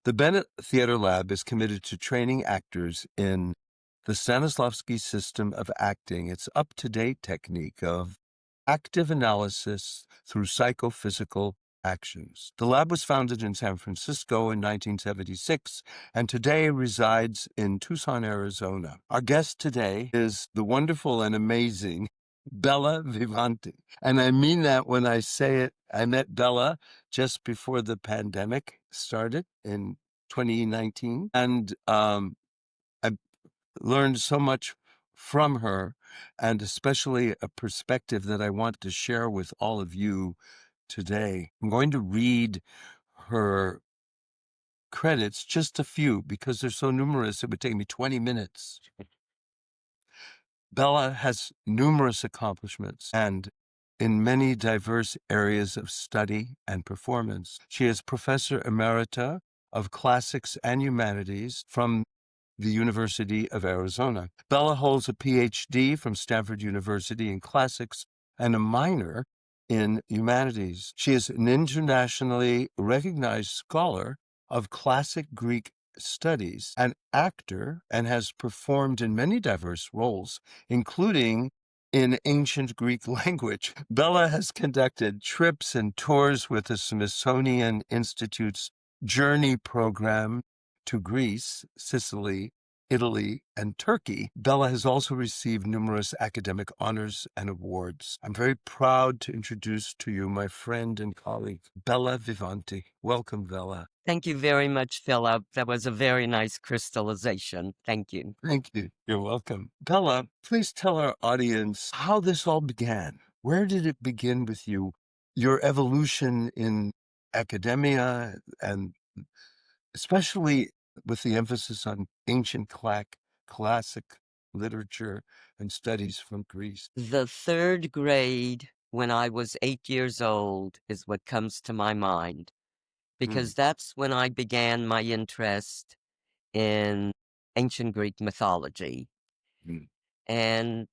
The Bennett Theater Lab is committed to training actors in the Stanislavski system of acting, its up-to-date technique of active analysis through psychophysical actions. The lab was founded in San Francisco in 1976 and today resides in Tucson, Arizona. Our guest today is the wonderful and amazing Bella Vivante. And I mean that when I say it. I met Bella just before the pandemic started in 2019. And I learned so much from her, and especially a perspective that I want to share with all of you today. I'm going to read her credits, just a few, because they're so numerous, it would take me 20 minutes. Bella has numerous accomplishments and in many diverse areas of study and performance. She is Professor Emerita of Classics and Humanities from the University of Arizona. Bella holds a PhD from Stanford University in Classics and a minor in Humanities. She is an internationally recognized scholar of classic Greek studies, an actor, and has performed in many diverse roles, including in ancient Greek language. Bella has conducted trips and tours with the Smithsonian Institute's Journey program to Greece, Sicily, Italy, and Turkey. Bella has also received numerous academic honors and awards. I'm very proud to introduce to you my friend and colleague, Bella Vivante. Welcome, Bella. Thank you very much, Philip. That was a very nice crystallization. Thank you. Thank you. You're welcome. Bella, please tell our audience how this all began. Where did it begin with you? Your evolution in academia, and especially with the emphasis on ancient classic literature and studies from Greece. The third grade, when I was 8 years old, is what comes to my mind, because that's when I began my interest in ancient Greek mythology. Mm. And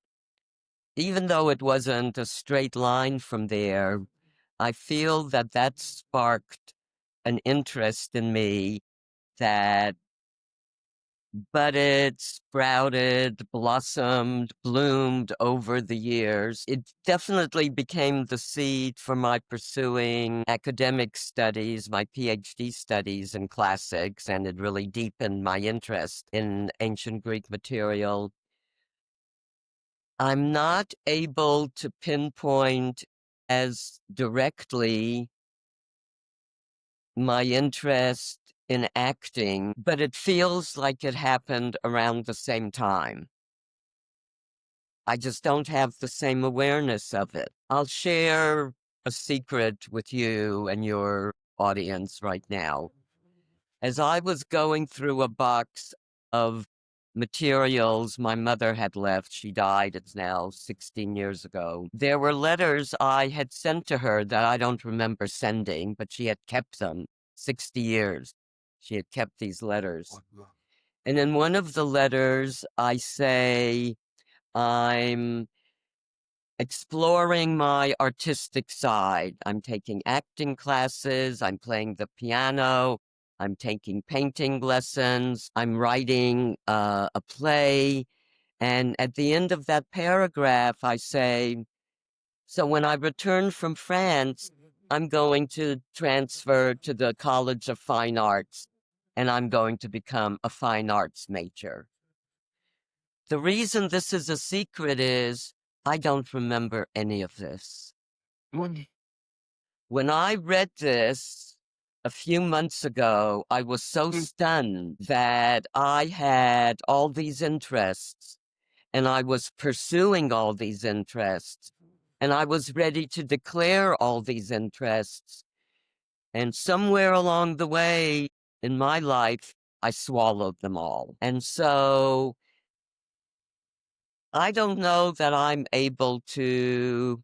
even though it wasn't a straight line from there, I feel that that sparked an interest in me that budded, sprouted, blossomed, bloomed over the years. It definitely became the seed for my pursuing academic studies, my PhD studies in classics, and it really deepened my interest in ancient Greek material. I'm not able to pinpoint as directly my interest in acting, but it feels like it happened around the same time. I just don't have the same awareness of it. I'll share a secret with you and your audience right now. As I was going through a box of materials my mother had left, she died, it's now 16 years ago. There were letters I had sent to her that I don't remember sending, but she had kept them 60 years. She had kept these letters. And in one of the letters, I say, I'm exploring my artistic side. I'm taking acting classes, I'm playing the piano, I'm taking painting lessons, I'm writing a play. And at the end of that paragraph, I say, so when I return from France, I'm going to transfer to the College of Fine Arts and I'm going to become a fine arts major. The reason this is a secret is I don't remember any of this. When I read this a few months ago, I was so stunned that I had all these interests and I was pursuing all these interests and I was ready to declare all these interests. And somewhere along the way in my life, I swallowed them all. And so I don't know that I'm able to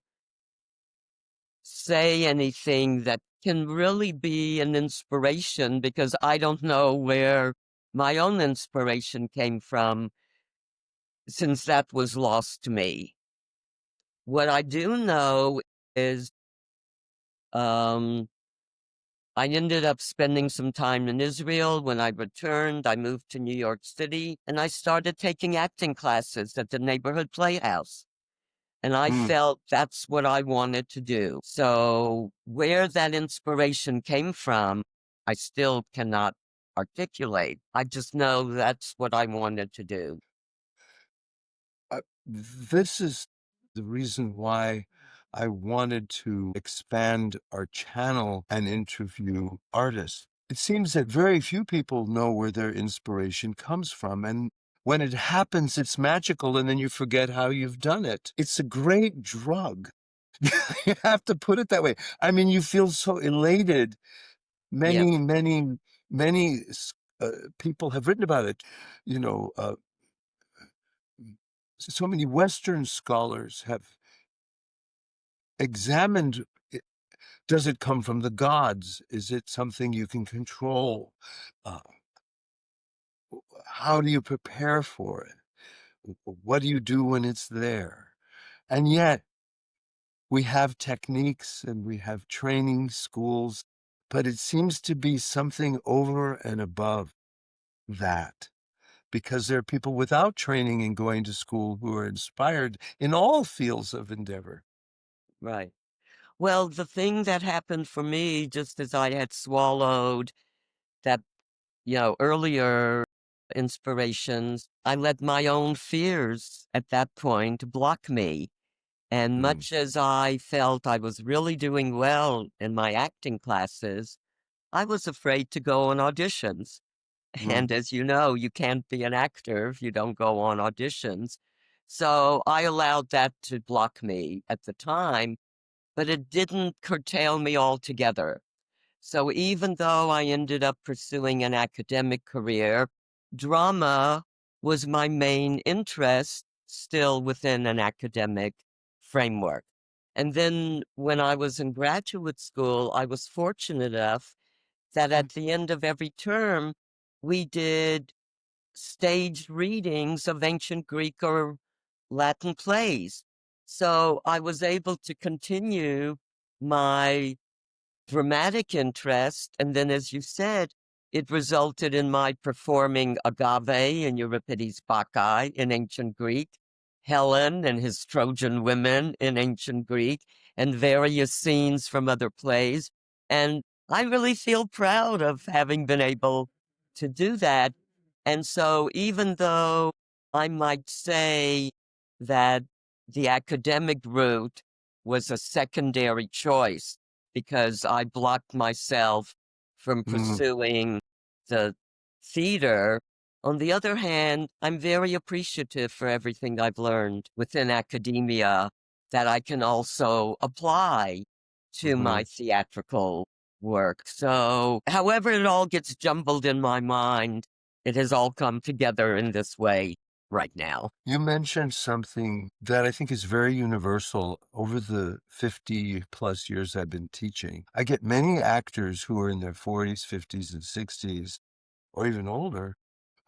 say anything that can really be an inspiration because I don't know where my own inspiration came from since that was lost to me. What I do know is I ended up spending some time in Israel. When I returned, I moved to New York City and I started taking acting classes at the neighborhood playhouse. And I Mm. felt that's what I wanted to do. So, where that inspiration came from, I still cannot articulate. I just know that's what I wanted to do. This is the reason why I wanted to expand our channel and interview artists. It seems that very few people know where their inspiration comes from. And when it happens, it's magical, and then you forget how you've done it. It's a great drug. You have to put it that way. I mean, you feel so elated. Yes, Many people have written about it. You know, so many Western scholars have examined it. Does it come from the gods? Is it something you can control? Uh, how do you prepare for it? What do you do when it's there? And yet, we have techniques and we have training schools, but it seems to be something over and above that, because there are people without training and going to school who are inspired in all fields of endeavor. right. Well, the thing that happened for me, just as I had swallowed that, earlier inspirations, I let my own fears at that point block me. And Mm, much as I felt I was really doing well in my acting classes, I was afraid to go on auditions. mm, And as you know, you can't be an actor if you don't go on auditions. So I allowed that to block me at the time, but it didn't curtail me altogether. So even though I ended up pursuing an academic career, drama was my main interest still within an academic framework. And then when I was in graduate school, I was fortunate enough that mm, at the end of every term, we did staged readings of ancient Greek or Latin plays. So I was able to continue my dramatic interest. And then, as you said, it resulted in my performing Agave and Euripides' Bacchae in ancient Greek, Helen and his Trojan women in ancient Greek, and various scenes from other plays. And I really feel proud of having been able to do that. And so, even though I might say that the academic route was a secondary choice, because I blocked myself from mm, pursuing the theater. On the other hand, I'm very appreciative for everything I've learned within academia that I can also apply to my mhm. theatrical work. So, however, it all gets jumbled in my mind, it has all come together in this way right now. You mentioned something that I think is very universal. Over the 50 plus years I've been teaching, I get many actors who are in their 40s, 50s, and 60s, or even older,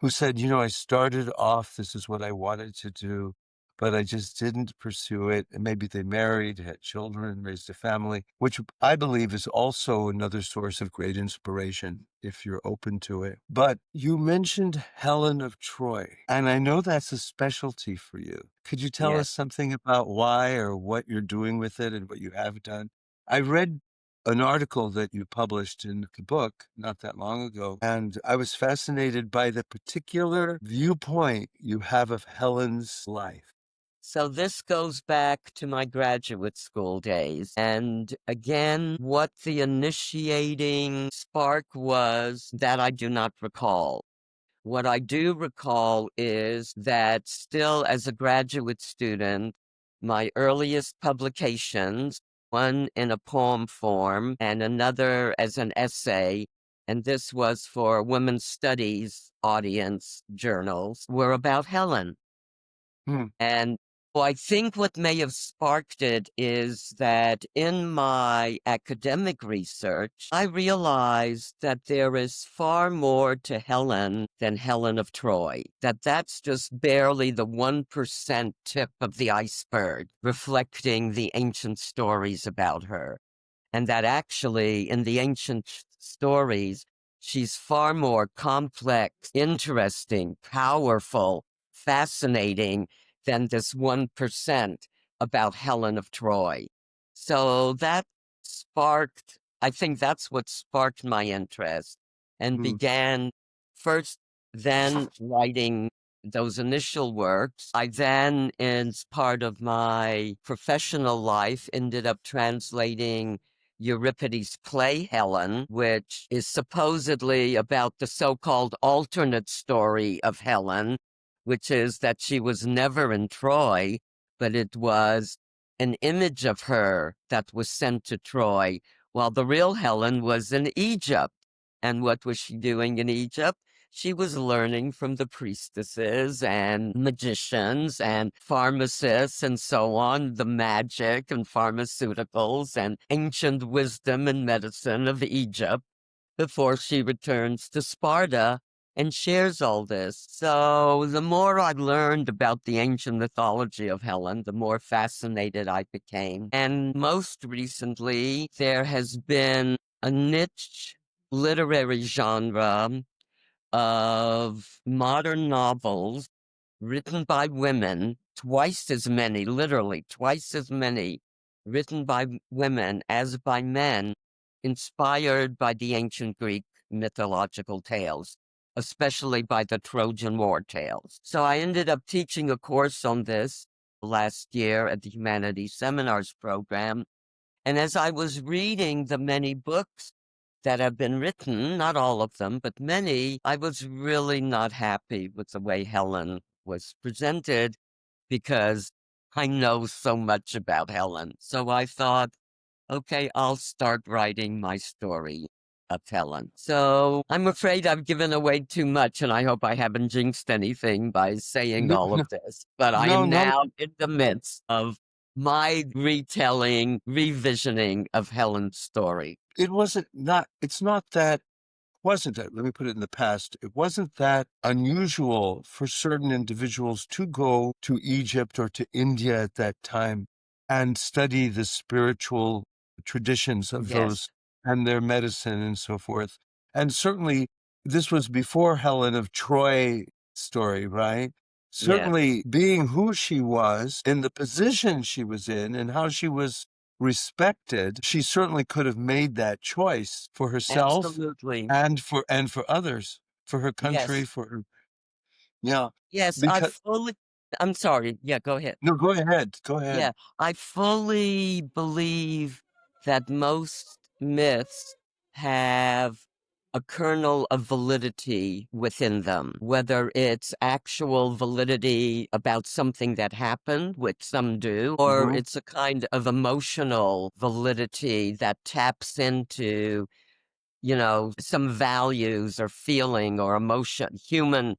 who said, I started off, this is what I wanted to do, but I just didn't pursue it. And maybe they married, had children, raised a family, which I believe is also another source of great inspiration if you're open to it. But you mentioned Helen of Troy, and I know that's a specialty for you. Could you tell us Yes. something about why or what you're doing with it and what you have done? I read an article that you published in the book not that long ago, and I was fascinated by the particular viewpoint you have of Helen's life. So this goes back to my graduate school days. And again, what the initiating spark was, that I do not recall. What I do recall is that still as a graduate student, my earliest publications, one in a poem form and another as an essay, and this was for women's studies audience journals, were about Helen. Hmm, And well, I think what may have sparked it is that in my academic research, I realized that there is far more to Helen than Helen of Troy, that that's just barely the 1% tip of the iceberg, reflecting the ancient stories about her. and that actually in the ancient stories, she's far more complex, interesting, powerful, fascinating than this 1% about Helen of Troy. So that sparked, I think that's what sparked my interest and Mm. began first then writing those initial works. I then, as part of my professional life, ended up translating Euripides' play Helen, which is supposedly about the so-called alternate story of Helen, which is that she was never in Troy, but it was an image of her that was sent to Troy, while the real Helen was in Egypt. And what was she doing in Egypt? She was learning from the priestesses and magicians and pharmacists and so on, the magic and pharmaceuticals and ancient wisdom and medicine of Egypt before she returns to Sparta and shares all this. So the more I learned about the ancient mythology of Helen, the more fascinated I became. And most recently, there has been a niche literary genre of modern novels written by women, twice as many, literally twice as many, written by women as by men, inspired by the ancient Greek mythological tales, especially by the Trojan War tales. So I ended up teaching a course on this last year at the Humanities Seminars program. And as I was reading the many books that have been written, not all of them, but many, I was really not happy with the way Helen was presented because I know so much about Helen. So I thought, okay, I'll start writing my story of Helen. So I'm afraid I've given away too much, and I hope I haven't jinxed anything by saying No, all no, of this. But I no, am not now in the midst of my retelling, revisioning of Helen's story. it wasn't not it's not that wasn't that let me put it in the past. It wasn't that unusual for certain individuals to go to Egypt or to India at that time and study the spiritual traditions of Yes, those and their medicine and so forth. And certainly this was before Helen of Troy story, right? yes, Certainly being who she was in the position she was in and how she was respected, she certainly could have made that choice for herself absolutely. and for others, for her country, Yes, for her yeah, yes, because I'm sorry. Yeah, go ahead. no, go ahead, go ahead. Yeah, I fully believe that most myths have a kernel of validity within them, whether it's actual validity about something that happened, which some do, or Mhm, it's a kind of emotional validity that taps into some values or feeling or emotion,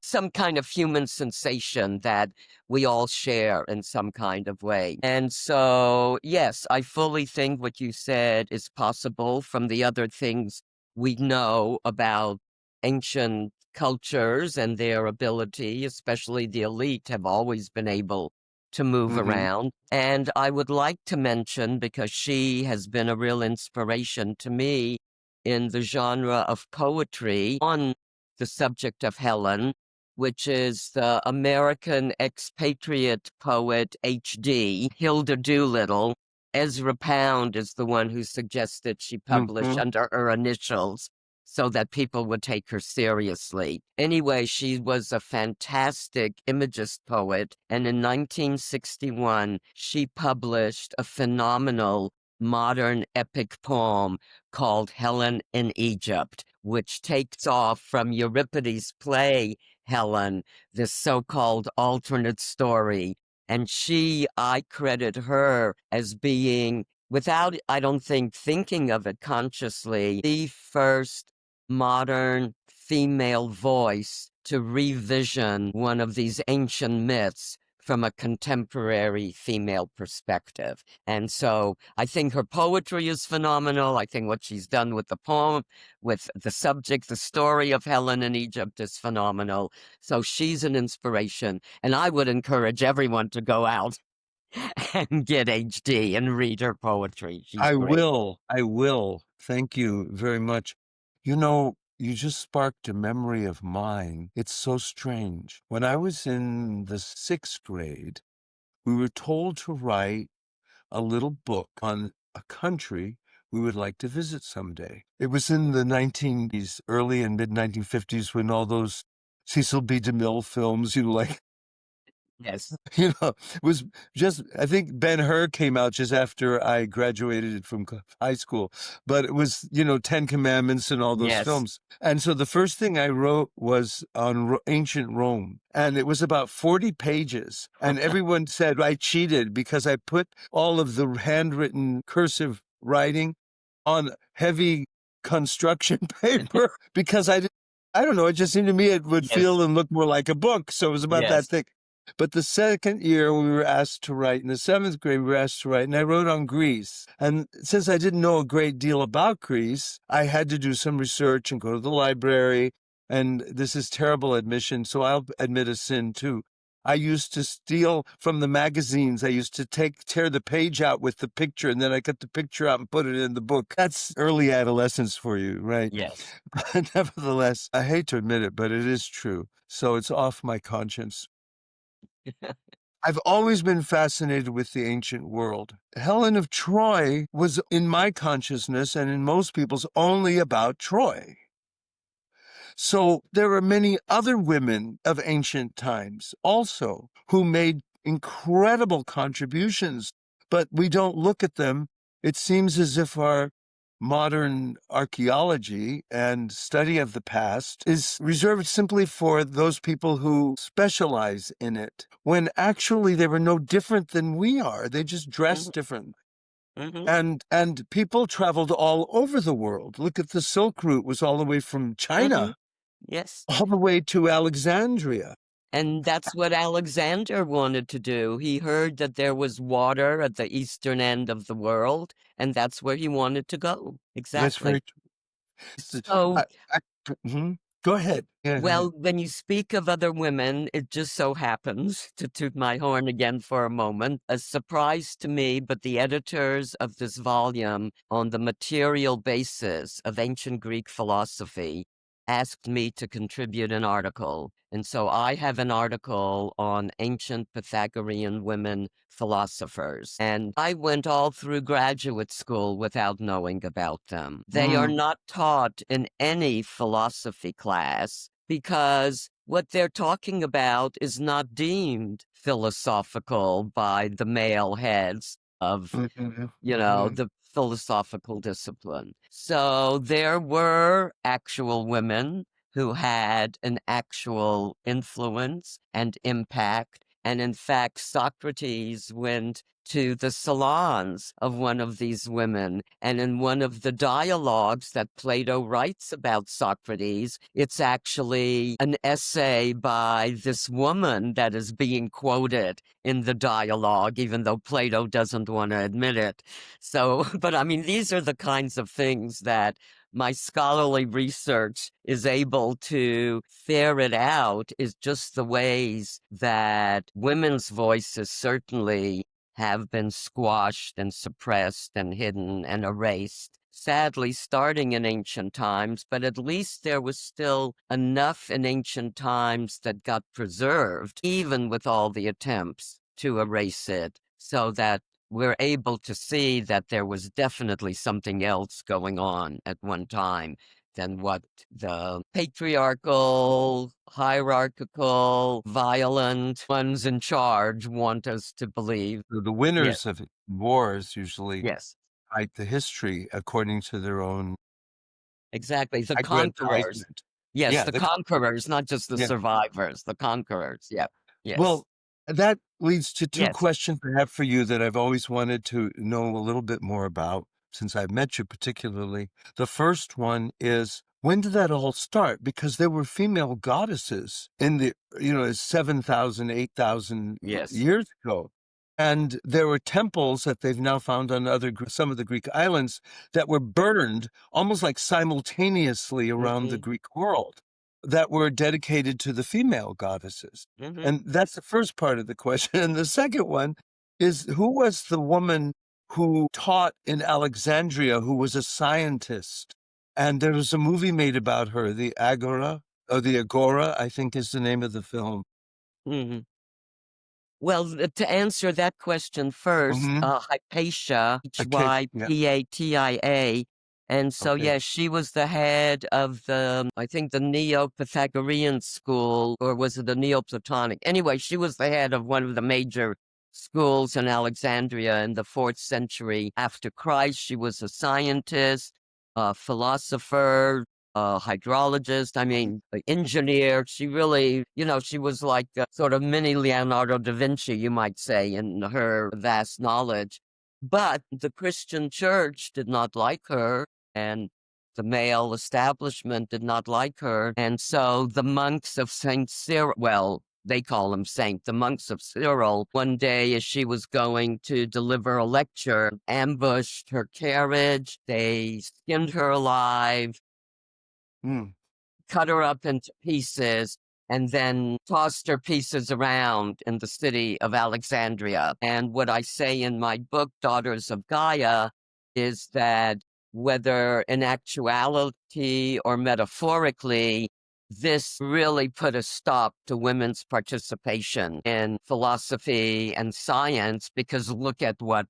some kind of human sensation that we all share in some kind of way. And so, yes, I fully think what you said is possible from the other things we know about ancient cultures and their ability, especially the elite, have always been able to move mhm, around. And I would like to mention, because she has been a real inspiration to me in the genre of poetry on the subject of Helen, which is the American expatriate poet H.D. Hilda Doolittle. Ezra Pound is the one who suggested she publish mhm, under her initials so that people would take her seriously. Anyway, she was a fantastic imagist poet, and in 1961, she published a phenomenal modern epic poem called Helen in Egypt, which takes off from Euripides' play Helen, this so-called alternate story. And I credit her as being, without, I don't think, thinking of it consciously, the first modern female voice to revision one of these ancient myths from a contemporary female perspective. And so I think her poetry is phenomenal. I think what she's done with the poem, with the subject, the story of Helen in Egypt is phenomenal. So she's an inspiration. And I would encourage everyone to go out and get HD and read her poetry. She's I great. will. I will. Thank you very much. You know, you just sparked a memory of mine. It's so strange. When I was in the sixth grade, we were told to write a little book on a country we would like to visit someday. It was in the 1950s, early and mid 1950s, when all those Cecil B. DeMille films, like Yes. It was just, I think Ben-Hur came out just after I graduated from high school, but it was, 10 Commandments and all those Yes. films. And so the first thing I wrote was on ancient Rome, and it was about 40 pages. And everyone said I cheated because I put all of the handwritten cursive writing on heavy construction paper because I don't know, it just seemed to me it would Yes. feel and look more like a book. So it was about that Yes. thick. But the second year we were asked to write, in the seventh grade we were asked to write, and I wrote on Greece. And since I didn't know a great deal about Greece, I had to do some research and go to the library. And this is terrible admission, so I'll admit a sin too. I used to steal from the magazines. I used to tear the page out with the picture, and then I cut the picture out and put it in the book. That's early adolescence for you, right? Yes. But nevertheless, I hate to admit it, but it is true. So it's off my conscience. I've always been fascinated with the ancient world. Helen of Troy was in my consciousness and in most people's only about Troy. So there are many other women of ancient times also who made incredible contributions, but we don't look at them. It seems as if our modern archaeology and study of the past is reserved simply for those people who specialize in it, when actually they were no different than we are. They just dressed Mhm. differently. Mhm. And people traveled all over the world. Look at the Silk Route was all the way from Mhm. China Yes. all the way to Alexandria. And that's what Alexander wanted to do. He heard that there was water at the eastern end of the world, and that's where he wanted to go. That's Exactly. very true. So, I mhm. Go ahead. Yeah, go well, ahead. when you speak of other women, it just so happens, to toot my horn again for a moment, a surprise to me, but the editors of this volume on the material basis of ancient Greek philosophy asked me to contribute an article. And so I have an article on ancient Pythagorean women philosophers. And I went all through graduate school without knowing about them. They are Mm, not taught in any philosophy class because what they're talking about is not deemed philosophical by the male heads of mhm, mhm. the philosophical discipline. So there were actual women who had an actual influence and impact. And in fact, Socrates went to the salons of one of these women. And in one of the dialogues that Plato writes about Socrates, it's actually an essay by this woman that is being quoted in the dialogue, even though Plato doesn't want to admit it. So, but I mean, these are the kinds of things that my scholarly research is able to ferret out, is just the ways that women's voices certainly have been squashed and suppressed and hidden and erased. Sadly, starting in ancient times, but at least there was still enough in ancient times that got preserved, even with all the attempts to erase it, so that we're able to see that there was definitely something else going on at one time than what the patriarchal, hierarchical, violent ones in charge want us to believe. The Yes, winners of wars usually yes, write the history according to their own exactly. The conquerors. aggrandizement. Yes, Yeah, the conquerors, not just the yeah. survivors, the conquerors. Yep. Yes. Well, that leads to two Yes. questions I have for you that I've always wanted to know a little bit more about since I've met you particularly. The first one is, when did that all start? Because there were female goddesses in the, 7,000, 8,000 Yes. years ago. And there were temples that they've now found on some of the Greek islands that were burned almost like simultaneously around the Hmm. Greek world, that were dedicated to the female goddesses. Hmm. And that's the first part of the question. And the second one Who was the woman who taught in Alexandria who was a scientist? And there was a movie made about her, the Agora, or the Agora, I think is the name of the film. Mhm. Well, to answer that question first, Mm-hmm. Hypatia, Okay. Yeah. Hypatia, and so, Okay. yeah, she was the head of the, I think, the Neo-Pythagorean school, or was it the Neoplatonic? Anyway, she was the head of one of the major schools in Alexandria in the 4th century after Christ. She was a scientist, a philosopher, a hydrologist, I mean, an engineer. She really, she was like a sort of mini Leonardo da Vinci, you might say, in her vast knowledge. But the Christian church did not like her, and the male establishment did not like her. And so the monks of St. Cyril, well, they call him Saint, the monks of Cyril, one day as she was going to deliver a lecture, ambushed her carriage. They skinned her alive, Mm. cut her up into pieces, and then tossed her pieces around in the city of Alexandria. And what I say in my book, Daughters of Gaia, is that whether in actuality or metaphorically, this really put a stop to women's participation in philosophy and science, because look at what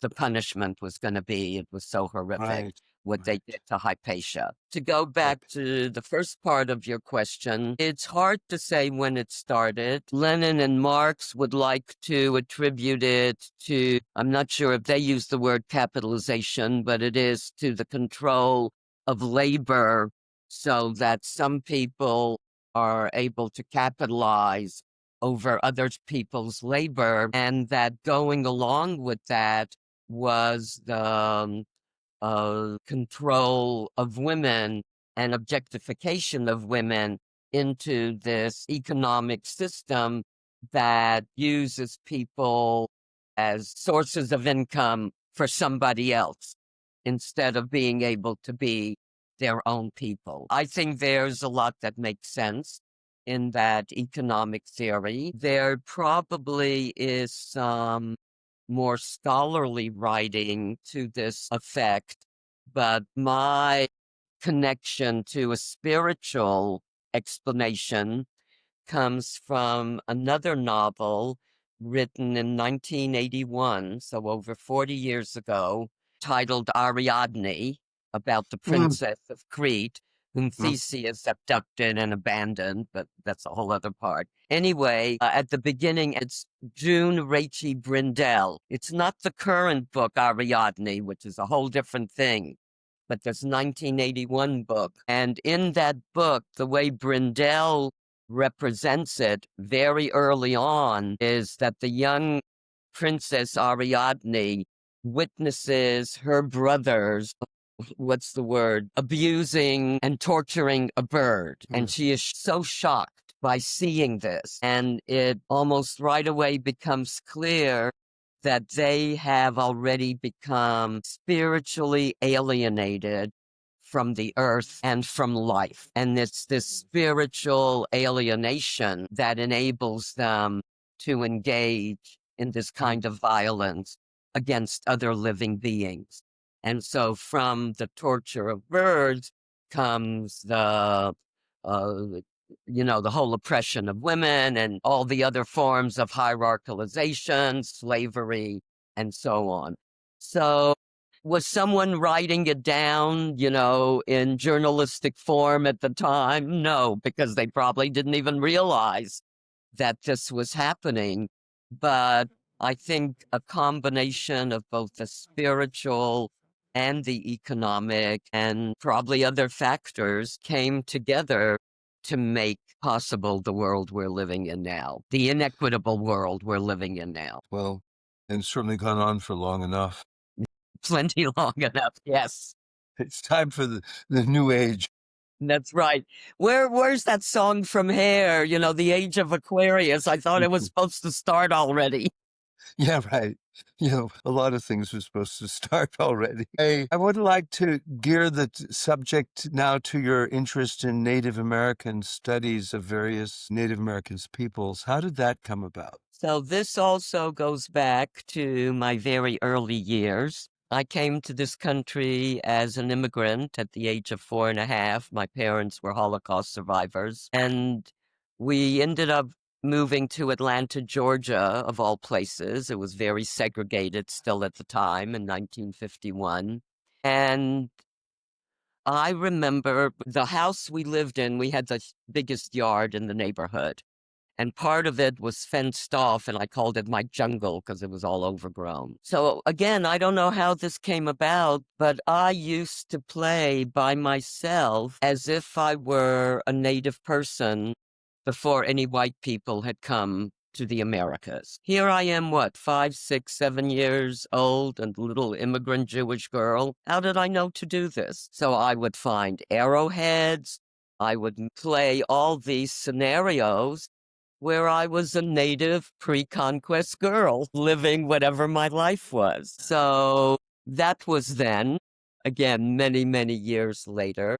the punishment was going to be. It was so horrific Right. what they Right. did to Hypatia. To go back Okay. to the first part of your question, it's hard to say when it started. Lenin and Marx would like to attribute it to, I'm not sure if they use the word capitalization, but it is to the control of labor, so that some people are able to capitalize over other people's labor, and that going along with that was the control of women and objectification of women into this economic system that uses people as sources of income for somebody else instead of being able to be their own people. I think there's a lot that makes sense in that economic theory. There probably is some more scholarly writing to this effect, but my connection to a spiritual explanation comes from another novel written in 1981, so over 40 years ago, titled Ariadne, about the Mm. princess of Crete, whom Mm. Theseus abducted and abandoned, but that's a whole other part. Anyway, at the beginning, it's June Rachey Brindell. It's not the current book, Ariadne, which is a whole different thing, but this 1981 book. And in that book, the way Brindell represents it very early on is that the young Princess Ariadne witnesses her brothers, what's the word, abusing and torturing a bird. And Mm. she is so shocked by seeing this. And it almost right away becomes clear that they have already become spiritually alienated from the earth and from life. And it's this spiritual alienation that enables them to engage in this Mm. kind of violence against other living beings. And so from the torture of birds comes uh, the whole oppression of women and all the other forms of hierarchalization, slavery, and so on. So was someone writing it down, in journalistic form at the time? No, because they probably didn't even realize that this was happening. But I think a combination of both the spiritual and the economic and probably other factors came together to make possible the world we're living in now, the inequitable world we're living in now. Well, and certainly gone on for long enough. Plenty long enough, yes. It's time for the new age. That's right. Where's that song from Hair? The Age of Aquarius. I thought it was supposed to start already. Yeah, right. A lot of things were supposed to start already. I would like to gear the subject now to your interest in Native American studies of various Native American peoples. How did that come about? So this also goes back to my very early years. I came to this country as an immigrant at the age of 4.5. My parents were Holocaust survivors, and we ended up moving to Atlanta, Georgia, of all places. It was very segregated still at the time in 1951. And I remember the house we lived in, we had the biggest yard in the neighborhood. And part of it was fenced off, and I called it my jungle because it was all overgrown. So again, I don't know how this came about, but I used to play by myself as if I were a native person before any white people had come to the Americas. Here I am, what, 5, 6, 7 years old and little immigrant Jewish girl. How did I know to do this? So I would find arrowheads. I would play all these scenarios where I was a native pre-conquest girl living whatever my life was. So that was then, again, many, many years later.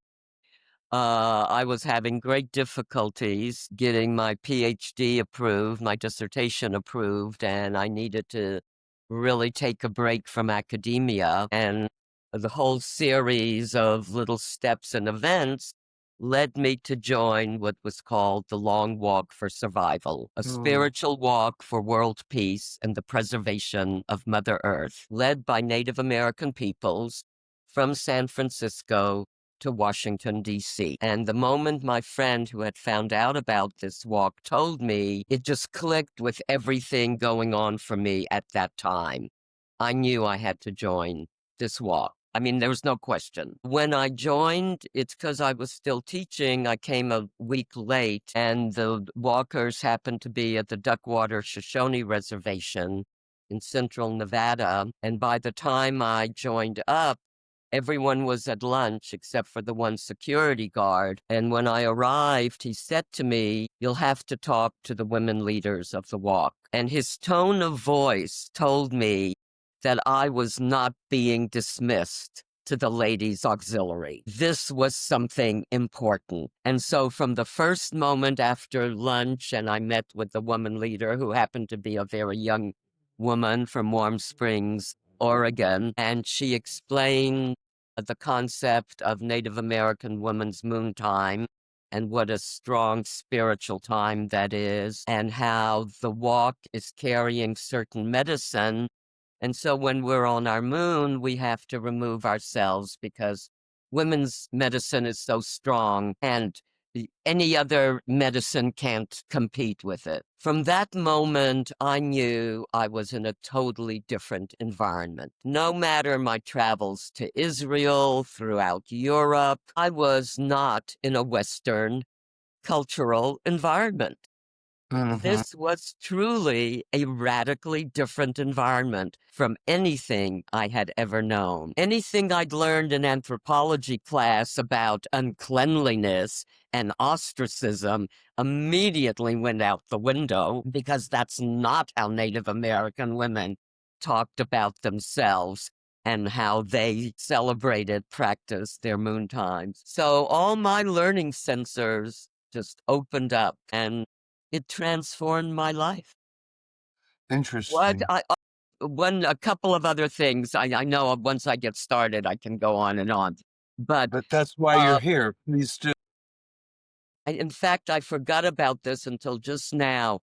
I was having great difficulties getting my PhD approved, my dissertation approved, and I needed to really take a break from academia. And the whole series of little steps and events led me to join what was called the Long Walk for Survival, a Mm. spiritual walk for world peace and the preservation of Mother Earth, led by Native American peoples from San Francisco to Washington, D.C. And the moment my friend who had found out about this walk told me, it just clicked with everything going on for me at that time. I knew I had to join this walk. I mean, there was no question. When I joined, it's because I was still teaching. I came a week late, and the walkers happened to be at the Duckwater Shoshone Reservation in central Nevada. And by the time I joined up, everyone was at lunch except for the one security guard. And when I arrived, he said to me, "You'll have to talk to the women leaders of the walk." And his tone of voice told me that I was not being dismissed to the ladies' auxiliary. This was something important. And so from the first moment after lunch, and I met with the woman leader, who happened to be a very young woman from Warm Springs, Oregon, and she explained the concept of Native American women's moon time and what a strong spiritual time that is, and how the walk is carrying certain medicine. And so when we're on our moon, we have to remove ourselves because women's medicine is so strong, and any other medicine can't compete with it. From that moment, I knew I was in a totally different environment. No matter my travels to Israel, throughout Europe, I was not in a Western cultural environment. Hmm. This was truly a radically different environment from anything I had ever known. Anything I'd learned in anthropology class about uncleanliness and ostracism immediately went out the window because that's not how Native American women talked about themselves and how they celebrated, practiced their moon times. So all my learning sensors just opened up, and it transformed my life. What Interesting. I one a couple of other things. I know once I get started, I can go on and on. But, But that's why you're uh, here. Please do. in fact, I forgot about this until just now.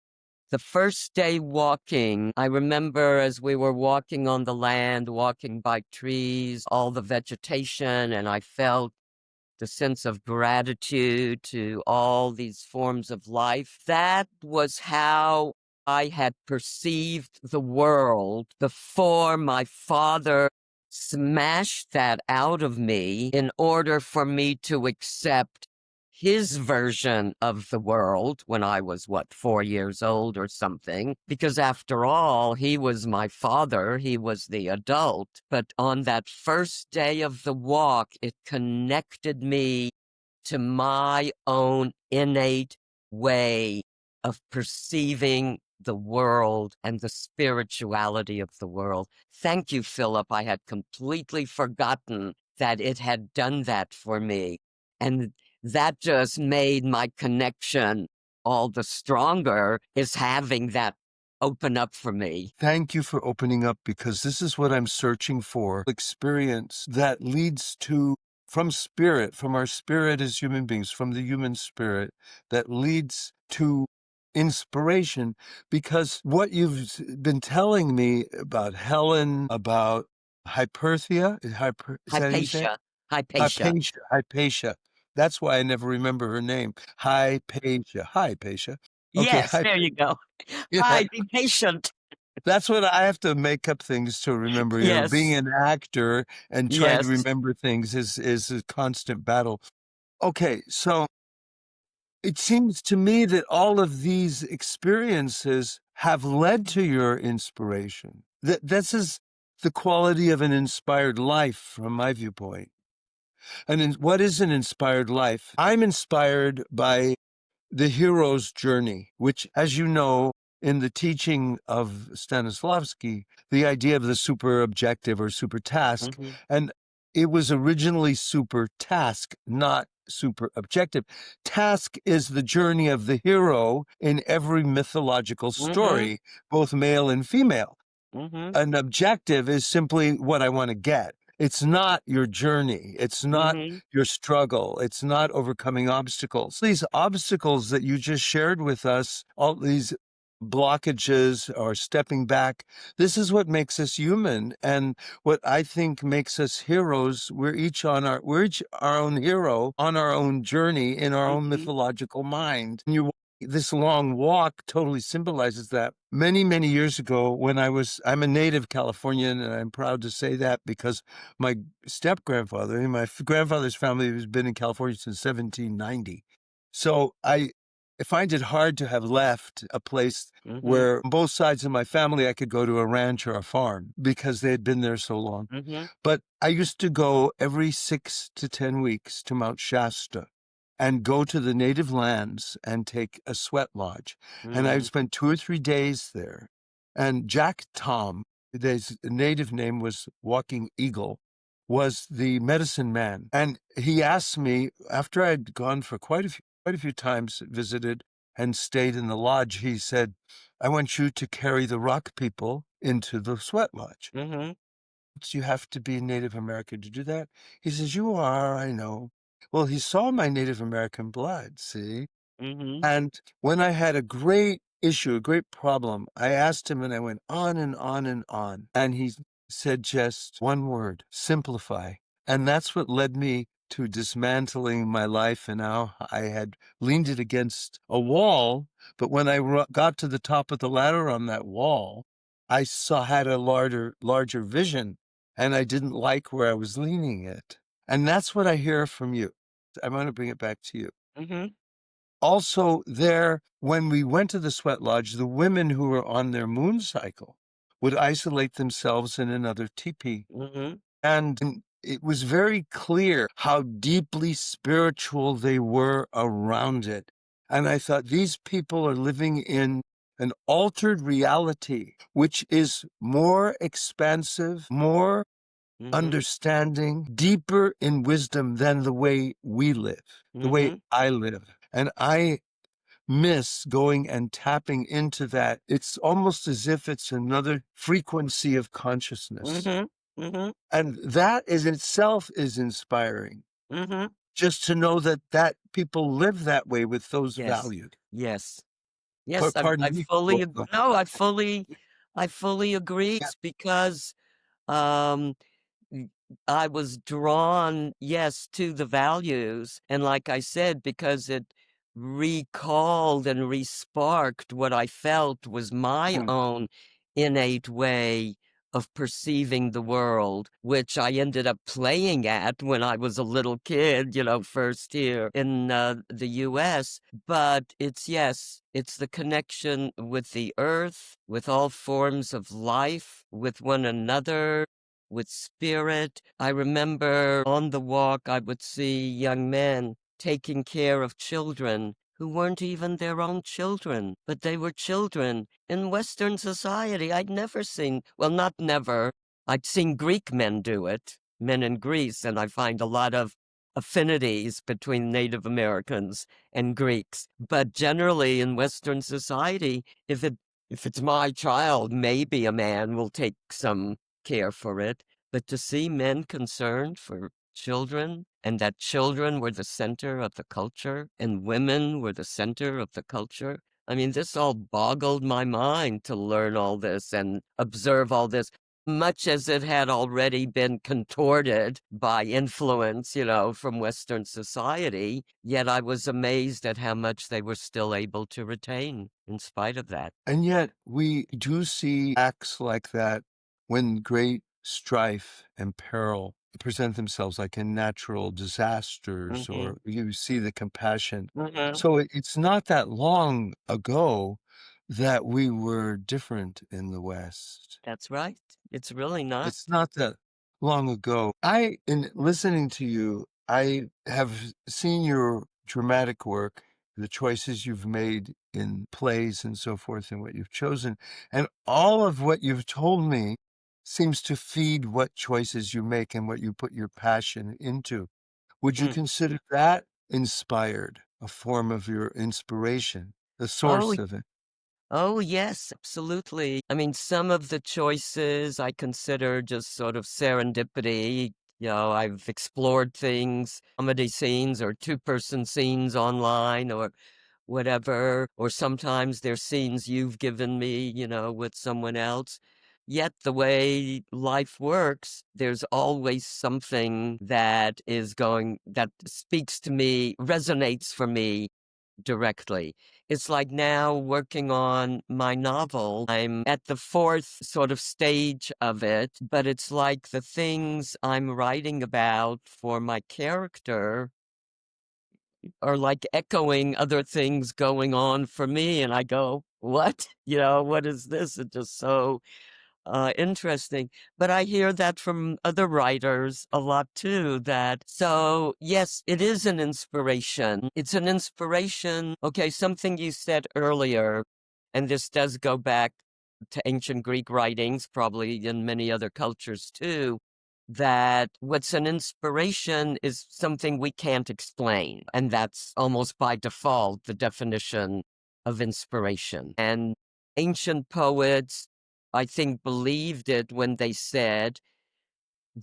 The first day walking, I remember as we were walking on the land, walking by trees, all the vegetation, and I felt the sense of gratitude to all these forms of life. That was how I had perceived the world before my father smashed that out of me in order for me to accept his version of the world when I was, what, 4 years old or something. Because after all, he was my father, he was the adult. But on that first day of the walk, it connected me to my own innate way of perceiving the world and the spirituality of the world. Thank you, Philip. I had completely forgotten that it had done that for me. And that just made my connection all the stronger, is having that open up for me. Thank you for opening up because this is what I'm searching for. Experience that leads to, from spirit, from our spirit as human beings, from the human spirit, that leads to inspiration. Because what you've been telling me about Helen, about Hyperthea, is that how you say it? Hypatia. Hypatia. Hypatia, Hypatia. That's why I never remember her name. Hypatia, Hypatia. Okay, Yes, there you go. yeah. Hi, be patient. That's what I have to make up things to remember. You know, being Yes, an actor and trying to yes. remember things is a constant battle. Okay, so it seems to me that all of these experiences have led to your inspiration. That this is the quality of an inspired life from my viewpoint. And what is an inspired life? I'm inspired by the hero's journey, which, as you know, in the teaching of Stanislavski, the idea of the super objective or super task, Mhm, and it was originally super task, not super objective. Task is the journey of the hero in every mythological mhm, story, both male and female. mhm, An objective is simply what I want to get. It's not your journey. It's not mhm, your struggle. It's not overcoming obstacles. These obstacles that you just shared with us, all these blockages or stepping back, this is what makes us human. And what I think makes us heroes, we're each our own hero on our own journey in our own mhm, mythological mind. This long walk totally symbolizes that. Many, many years ago, I'm a native Californian, and I'm proud to say that because my step grandfather and my grandfather's family has been in California since 1790. So I find it hard to have left a place mhm, where on both sides of my family I could go to a ranch or a farm because they had been there so long. mhm, But I used to go every 6 to 10 weeks to Mount Shasta and go to the native lands and take a sweat lodge. And I would mhm, spend 2 or 3 days there. And Jack Tom, his native name was Walking Eagle, was the medicine man. And he asked me, after I'd gone for quite a few times, visited and stayed in the lodge, he said, I want you to carry the rock people into the sweat lodge. mhm, You have to be Native American to do that? He says, you are, I know. Well, he saw my Native American blood, see? mhm, And when I had a great issue, a great problem, I asked him and I went on and on and on. And he said just one word, simplify. And that's what led me to dismantling my life. And now I had leaned it against a wall. But when I got to the top of the ladder on that wall, had a larger vision, and I didn't like where I was leaning it. And that's what I hear from you. I want to bring it back to you. mhm, Also, there, when we went to the sweat lodge, the women who were on their moon cycle would isolate themselves in another teepee. mhm, And it was very clear how deeply spiritual they were around it. And I thought, these people are living in an altered reality, which is more expansive, more mhm, understanding, deeper in wisdom than the way we live, the way mhm, I live. And I miss going and tapping into that. It's almost as if it's another frequency of consciousness. mhm, mhm, And that is itself is inspiring. mhm. Just to know that people live that way with those Yes, values. yes, yes, Pardon I me. fully Well, ag no, I fully agree. yeah. It's because, um Mm, I was drawn, yes, to the values, and like I said, because it recalled and resparked what I felt was my Mm. own innate way of perceiving the world, which I ended up playing at when I was a little kid, first here in the US. But yes, it's the connection with the earth, with all forms of life, with one another, with spirit. I remember on the walk, I would see young men taking care of children who weren't even their own children, but they were children. In Western society, I'd never seen, well, not never, I'd seen Greek men do it, men in Greece, and I find a lot of affinities between Native Americans and Greeks. But generally in Western society, if if it's my child, maybe a man will take some care for it. But to see men concerned for children and that children were the center of the culture and women were the center of the culture. I mean, this all boggled my mind to learn all this and observe all this, much as it had already been contorted by influence, from Western society. Yet I was amazed at how much they were still able to retain in spite of that. And yet we do see acts like that when great strife and peril present themselves, like in natural disasters, Hmm. or you see the compassion. Hmm. So it's not that long ago that we were different in the West. That's right. It's really not. It's not that long ago. In listening to you, I have seen your dramatic work, the choices you've made in plays and so forth, and what you've chosen. And all of what you've told me seems to feed what choices you make and what you put your passion into. Would you Mm. consider that inspired, a form of your inspiration, the Oh, source of it? oh, yes, absolutely. I mean, some of the choices I consider just sort of serendipity. I've explored things, comedy scenes or two-person scenes online or whatever, or sometimes there's scenes you've given me, with someone else. Yet the way life works, there's always something that speaks to me, resonates for me directly. It's like now working on my novel. I'm at the fourth sort of stage of it, but it's like the things I'm writing about for my character are like echoing other things going on for me. And I go, what? What is this? It's just so interesting. But I hear that from other writers a lot too, so yes, it is an inspiration. It's an inspiration. Okay, something you said earlier, and this does go back to ancient Greek writings, probably in many other cultures too, that what's an inspiration is something we can't explain. And that's almost by default the definition of inspiration. And ancient poets, I think, believed it when they said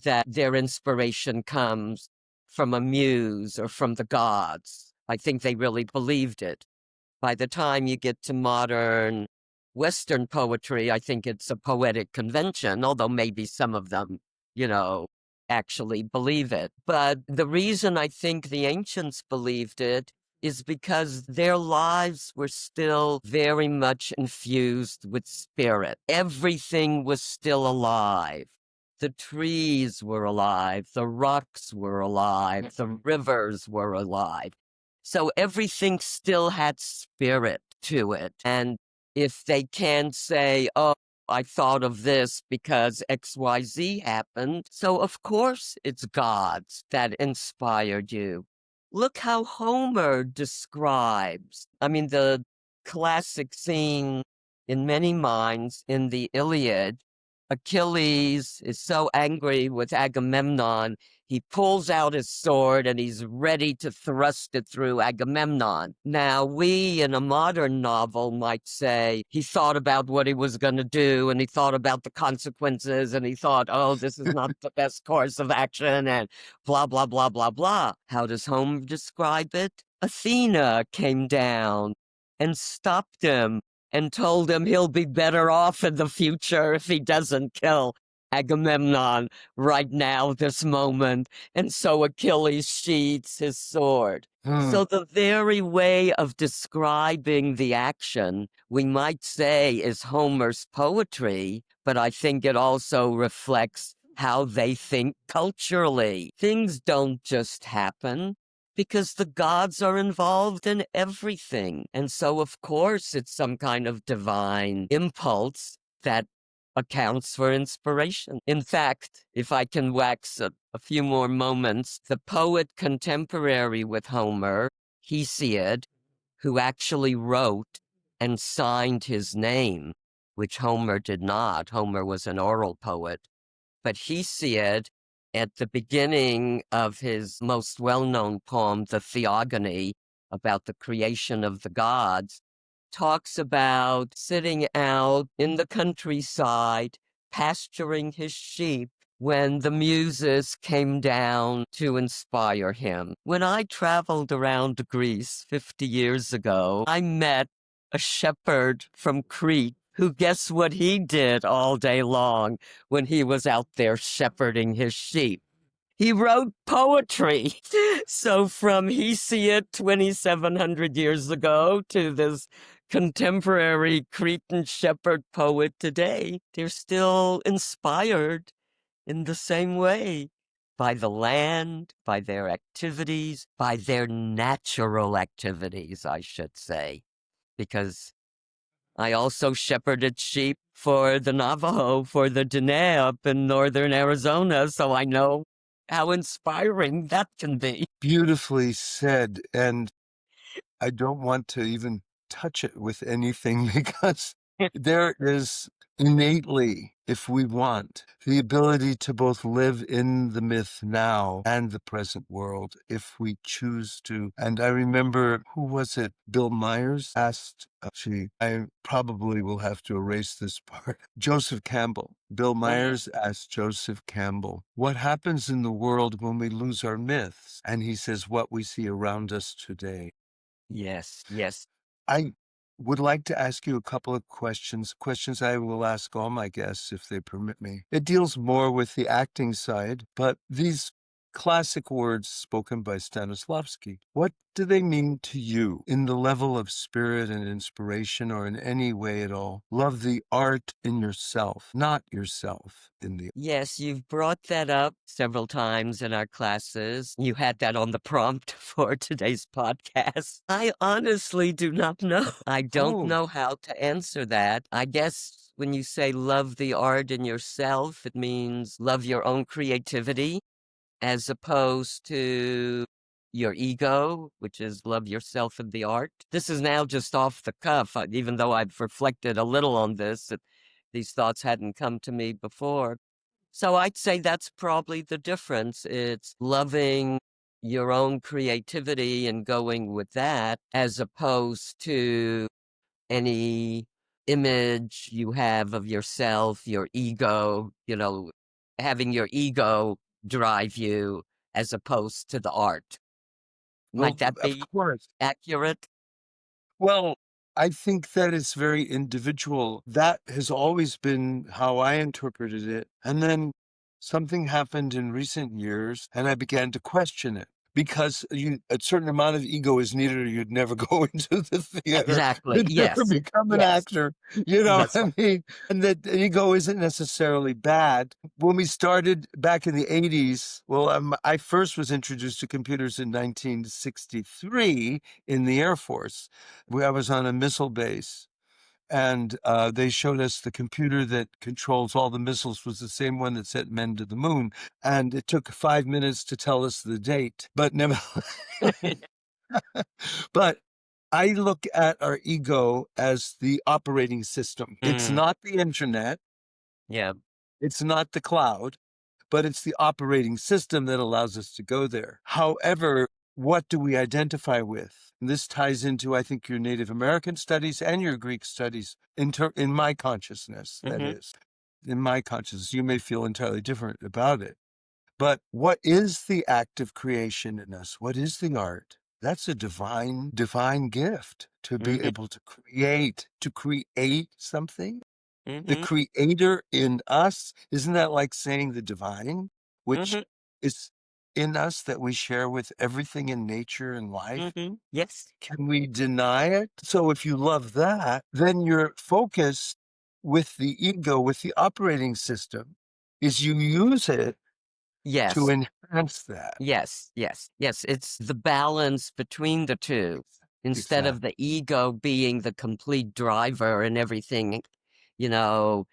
that their inspiration comes from a muse or from the gods. I think they really believed it. By the time you get to modern Western poetry, I think it's a poetic convention, although maybe some of them, you know, actually believe it. But the reason I think the ancients believed it is because their lives were still very much infused with spirit. Everything was still alive. The trees were alive, the rocks were alive, the rivers were alive. So everything still had spirit to it. And if they can say, oh, I thought of this because XYZ happened, so of course it's gods that inspired you. Look how Homer describes, I mean, the classic scene in many minds in the Iliad. Achilles is so angry with Agamemnon, he pulls out his sword and he's ready to thrust it through Agamemnon. Now, we in a modern novel might say he thought about what he was going to do and he thought about the consequences and he thought, oh, this is not the best course of action and blah, blah, blah, blah, blah. How does Homer describe it? Athena came down and stopped him and told him he'll be better off in the future if he doesn't kill Agamemnon right now, this moment. And so Achilles sheathes his sword. Hmm. So the very way of describing the action, we might say, is Homer's poetry, but I think it also reflects how they think culturally. Things don't just happen because the gods are involved in everything. And so, of course, it's some kind of divine impulse that accounts for inspiration. In fact, if I can wax a few more moments, the poet contemporary with Homer, Hesiod, who actually wrote and signed his name, which Homer did not. Homer was an oral poet. But Hesiod, at the beginning of his most well known poem, The Theogony, about the creation of the gods, talks about sitting out in the countryside, pasturing his sheep when the muses came down to inspire him. When I traveled around Greece 50 years ago, I met a shepherd from Crete who, guess what he did all day long when he was out there shepherding his sheep? He wrote poetry. So from Hesiod 2,700 years ago to this contemporary Cretan shepherd poet today, they're still inspired in the same way by the land, by their activities, by their natural activities, I should say, because I also shepherded sheep for the Navajo, for the Diné up in northern Arizona, so I know how inspiring that can be. Beautifully said. And I don't want to even touch it with anything because there is innately, if we want, the ability to both live in the myth now and the present world if we choose to. And I remember, who was it? Bill Myers asked, I probably will have to erase this part. Joseph Campbell. Bill Oh, yeah. Myers asked Joseph Campbell, what happens in the world when we lose our myths? And he says, what we see around us today. Yes, yes. I would like to ask you a couple of questions I will ask all my guests if they permit me. It deals more with the acting side, but these classic words spoken by Stanislavski, what do they mean to you in the level of spirit and inspiration or in any way at all? Love the art in yourself, not yourself in the. Yes, you've brought that up several times in our classes. You had that on the prompt for today's podcast. I honestly do not know. I don't Oh, know how to answer that. I guess when you say love the art in yourself, it means love your own creativity as opposed to your ego, which is love yourself and the art. This is now just off the cuff, even though I've reflected a little on this, that these thoughts hadn't come to me before. So I'd say that's probably the difference. It's loving your own creativity and going with that as opposed to any image you have of yourself, your ego, having your ego drive you as opposed to the art. well, Might that of be course. accurate? Well, I think that is very individual. That has always been how I interpreted it. And then something happened in recent years, and I began to question it because a certain amount of ego is needed, or you'd never go into the theater. Exactly. You'd never Yes. become an Yes. actor. You know what That's I mean? And that ego isn't necessarily bad. When we started back in the 80s, well, I first was introduced to computers in 1963 in the Air Force. I was on a missile base, and they showed us the computer that controls all the missiles was the same one that sent men to the moon. And it took 5 minutes to tell us the date, but never. right. But I look at our ego as the operating system. It's Mm, not the internet, yeah. it's not the cloud, but it's the operating system that allows us to go there. However, what do we identify with? And this ties into, I think, your Native American studies and your Greek studies in my consciousness, that Hmm. is. In my consciousness, you may feel entirely different about it. But what is the act of creation in us? What is the art? That's a divine gift to be Hmm. able to create something. The Hmm. creator in us, isn't that like saying the divine, which Hmm. is in us that we share with everything in nature and life? Hmm. Yes. Can we deny it? So if you love that, then your focus with the ego, with the operating system, is you use it to Yes. enhance that. Yes. Yes. Yes. It's the balance between the two. Instead of Exactly. the ego being the complete driver and everything, you know,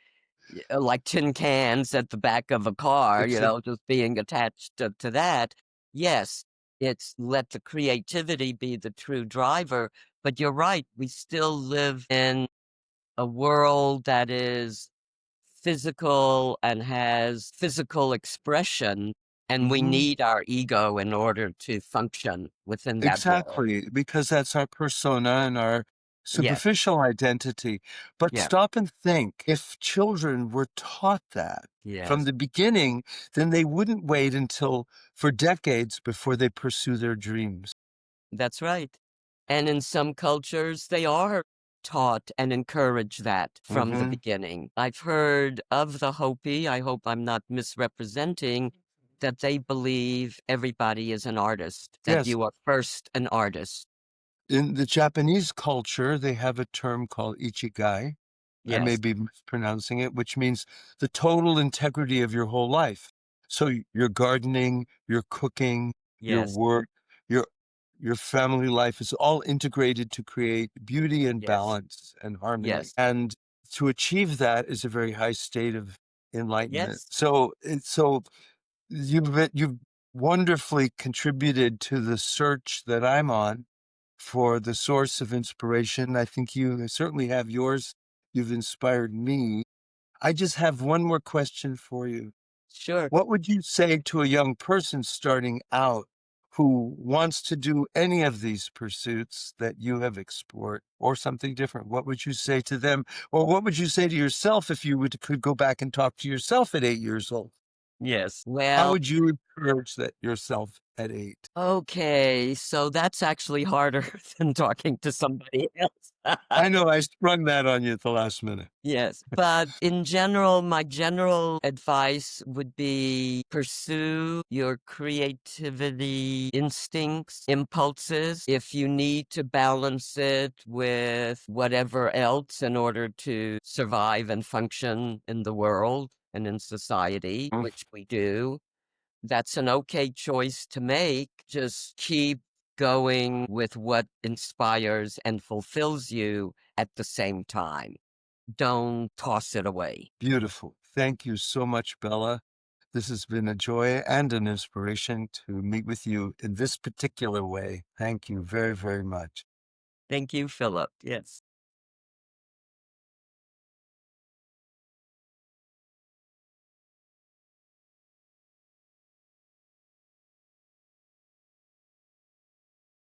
like tin cans at the back of a car, Exactly. just being attached to that. Yes, it's let the creativity be the true driver. But you're right, we still live in a world that is physical and has physical expression, and we Hmm. need our ego in order to function within that world. Exactly, because that's our persona and our Yes, superficial identity. But yeah, stop and think, if children were taught that from yes, the beginning, then they wouldn't wait until for decades before they pursue their dreams. that's right. And in some cultures, they are taught and encourage that from the Hmm. beginning. I've heard of the Hopi, I hope I'm not misrepresenting, that they believe everybody is an artist, that Yes. you are first an artist. In the Japanese culture, they have a term called ichigai. I may Yes, be mispronouncing it, which means the total integrity of your whole life. So your gardening, your cooking, your yes, work, your your family life is all integrated to create beauty and yes, balance and harmony. yes, And to achieve that is a very high state of enlightenment. yes. So you've wonderfully contributed to the search that I'm on for the source of inspiration. I think you certainly have yours. You've inspired me. I just have one more question for you. Sure. What would you say to a young person starting out who wants to do any of these pursuits that you have explored or something different? What would you say to them? Or what would you say to yourself if you could go back and talk to yourself at 8 years old? Yes. How Well, would you encourage that yourself at 8? okay, so that's actually harder than talking to somebody else. I know I sprung that on you at the last minute. Yes, but in general, my general advice would be pursue your creativity instincts, impulses. If you need to balance it with whatever else in order to survive and function in the world and in society, Mm. which we do, that's an okay choice to make. Just keep going with what inspires and fulfills you at the same time. Don't toss it away. Beautiful. Thank you so much, Bella. This has been a joy and an inspiration to meet with you in this particular way. Thank you very, very much. Thank you, Philip. Yes.